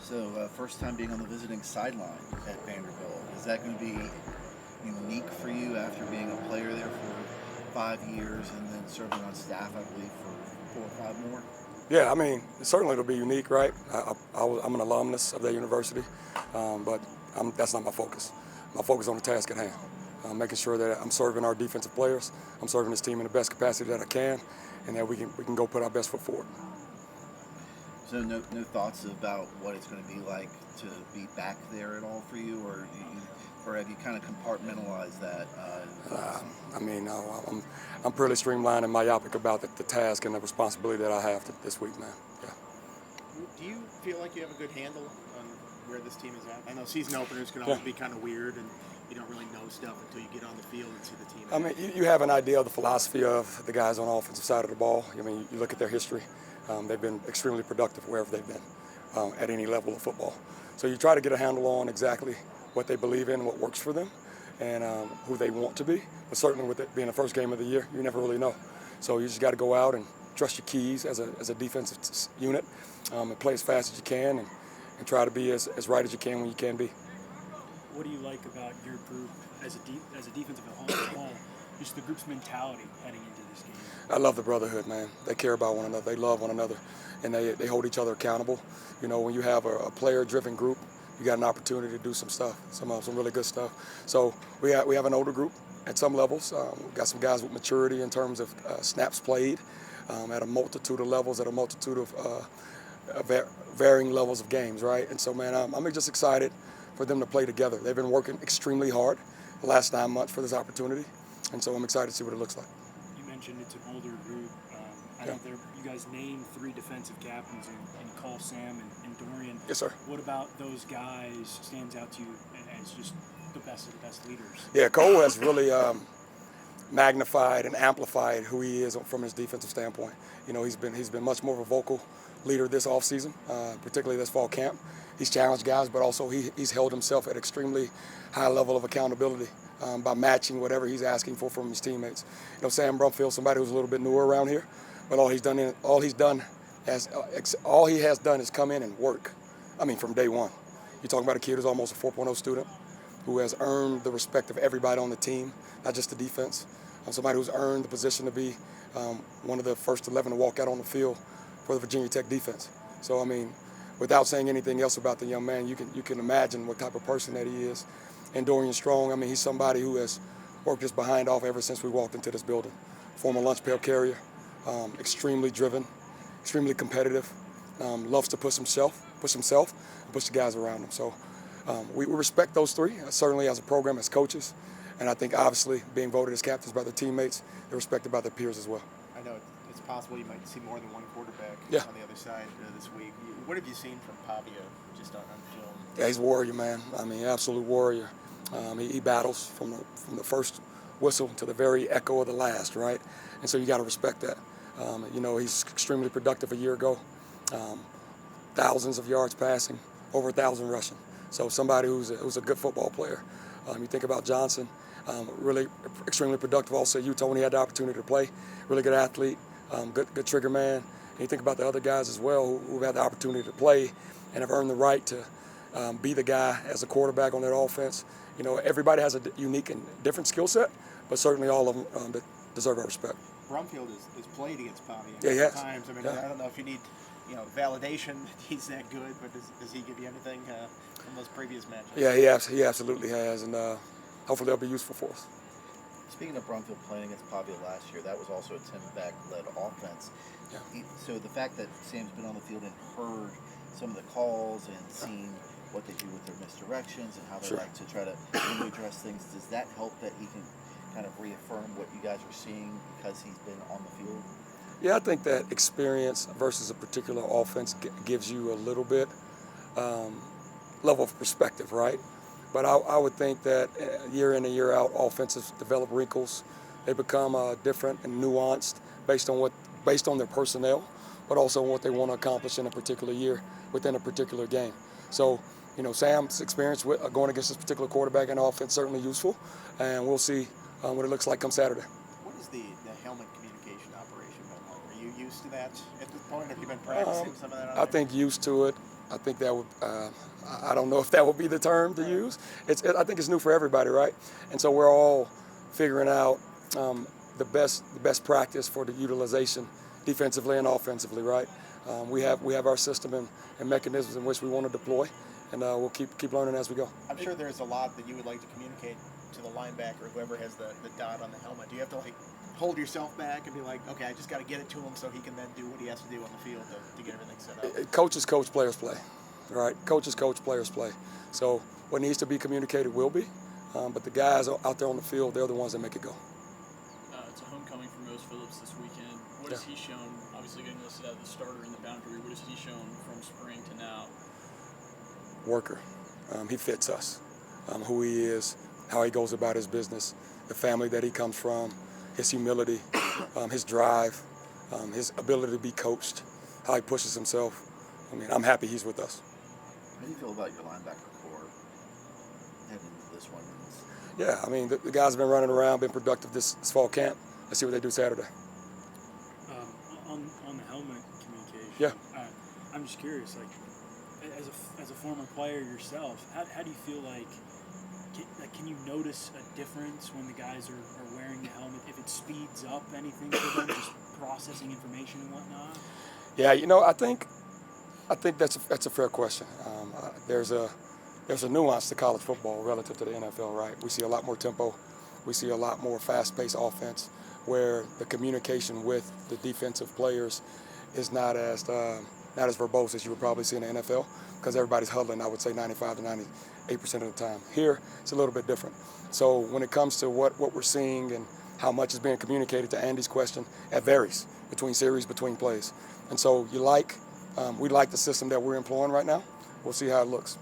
First time being on the visiting sideline at Vanderbilt. Is that going to be unique for you after being a player there for 5 years and then serving on staff, I believe, for 4 or 5 more? Yeah, I mean, certainly it'll be unique, right? I'm an alumnus of that university, but that's not my focus. My focus is on the task at hand, making sure that I'm serving our defensive players, I'm serving this team in the best capacity that I can, and that we can go put our best foot forward. So no thoughts about what it's going to be like to be back there at all for you, or have you kind of compartmentalized that? I'm pretty streamlined and myopic about the task and the responsibility that I have this week, man. Yeah. Do you feel like you have a good handle on where this team is at? I know season openers can always be kind of weird, and you don't really know stuff until you get on the field and see the team. I mean, you have an idea of the philosophy of the guys on the offensive side of the ball. I mean, you look at their history. They've been extremely productive wherever they've been at any level of football. So you try to get a handle on exactly what they believe in, what works for them, and who they want to be. But certainly with it being the first game of the year, you never really know. So you just got to go out and trust your keys as a defensive unit and play as fast as you can and try to be as right as you can when you can be. What do you like about your group as a defensive whole, just the group's mentality heading into this game? I love the brotherhood, man. They care about one another. They love one another, and they hold each other accountable. You know, when you have a player-driven group, you got an opportunity to do some stuff, some really good stuff. So we have an older group at some levels. We've got some guys with maturity in terms of snaps played at a multitude of levels, at a multitude of varying levels of games, right? And so, man, I'm just excited for them to play together. They've been working extremely hard the last 9 months for this opportunity, and so I'm excited to see what it looks like. You mentioned it's an older group. I know you guys named 3 defensive captains in Cole, Sam, and Dorian. Yes, sir. What about those guys stands out to you as just the best of the best leaders? Yeah, Cole has really magnified and amplified who he is from his defensive standpoint. You know, he's been much more of a vocal leader this offseason, particularly this fall camp. He's challenged guys, but also he's held himself at extremely high level of accountability by matching whatever he's asking for from his teammates. You know, Sam Brumfield, somebody who's a little bit newer around here, but all he has done is come in and work. I mean, from day one. You're talking about a kid who's almost a 4.0 student, who has earned the respect of everybody on the team, not just the defense. Somebody who's earned the position to be one of the first 11 to walk out on the field for the Virginia Tech defense. So, I mean, without saying anything else about the young man, you can imagine what type of person that he is. And Dorian Strong, I mean, he's somebody who has worked his behind off ever since we walked into this building. Former lunch pail carrier, extremely driven, extremely competitive, loves to push himself, and push the guys around him. So we respect those 3, certainly as a program, as coaches. And I think, obviously, being voted as captains by their teammates, they're respected by their peers as well. I know it's possible you might see more than one quarterback on the other side this week. What have you seen from Pavia just on film? Yeah, he's a warrior, man. I mean, absolute warrior. He battles from the first whistle to the very echo of the last, right? And so you got to respect that. You know, he's extremely productive a year ago. Thousands of yards passing, over 1,000 rushing. So somebody who's a good football player. You think about Johnson, really extremely productive also at Utah when he had the opportunity to play. Really good athlete, good trigger man. And you think about the other guys as well who've had the opportunity to play and have earned the right to be the guy as a quarterback on their offense. You know, everybody has a unique and different skill set, but certainly all of them that deserve our respect. Brumfield has played against Pavia he has. times. I mean, I don't know if you need validation that he's that good, but does he give you anything from those previous matches? Yeah, he absolutely has, and hopefully they'll be useful for us. Speaking of Brumfield playing against Pavia last year, that was also a Tim Beck-led offense. Yeah. So the fact that Sam's been on the field and heard some of the calls and seen what they do with their misdirections and how they like to try to address things, does that help that he can kind of reaffirm what you guys are seeing because he's been on the field? Yeah, I think that experience versus a particular offense gives you a little bit level of perspective, right? But I would think that year in and year out, offenses develop wrinkles. They become different and nuanced based on their personnel, but also what they want to accomplish in a particular year within a particular game. So, you know, Sam's experience with going against this particular quarterback and offense certainly useful, and we'll see what it looks like come Saturday. What is the helmet communication operation been like? Are you used to that at this point? Have you been practicing some of that? I think used to it I think that would, I don't know if that would be the term to use. I think it's new for everybody, right? And so we're all figuring out the best practice for the utilization defensively and offensively, right? We have our system and mechanisms in which we want to deploy, and we'll keep learning as we go. I'm sure there's a lot that you would like to communicate to the linebacker, whoever has the dot on the helmet. Do you have to like hold yourself back and be like, okay, I just got to get it to him so he can then do what he has to do on the field to get everything set up? Coaches coach, players play, right? Coaches coach, players play. So what needs to be communicated will be, but the guys out there on the field, they're the ones that make it go. It's a homecoming for Mose Phillips this weekend. What has he shown, obviously getting listed as the starter in the boundary, what has he shown from spring to now? Worker. He fits us. Who he is, how he goes about his business, the family that he comes from, his humility, his drive, his ability to be coached, how he pushes himself. I mean, I'm happy he's with us. How do you feel about your linebacker core heading into this one? Yeah, I mean, the guys have been running around, been productive this fall camp. Let's see what they do Saturday. On the helmet communication. Yeah. I'm just curious, like, as a former player yourself, how do you feel like can you notice a difference when the guys are wearing the helmet? If it speeds up anything for them, just processing information and whatnot? Yeah, I think that's a fair question. There's a nuance to college football relative to the NFL, right? We see a lot more tempo. We see a lot more fast-paced offense where the communication with the defensive players is not as verbose as you would probably see in the NFL because everybody's huddling, I would say 95 to 98% of the time. Here, it's a little bit different. So when it comes to what we're seeing and how much is being communicated, to Andy's question, it varies between series, between plays. And so we like the system that we're employing right now. We'll see how it looks.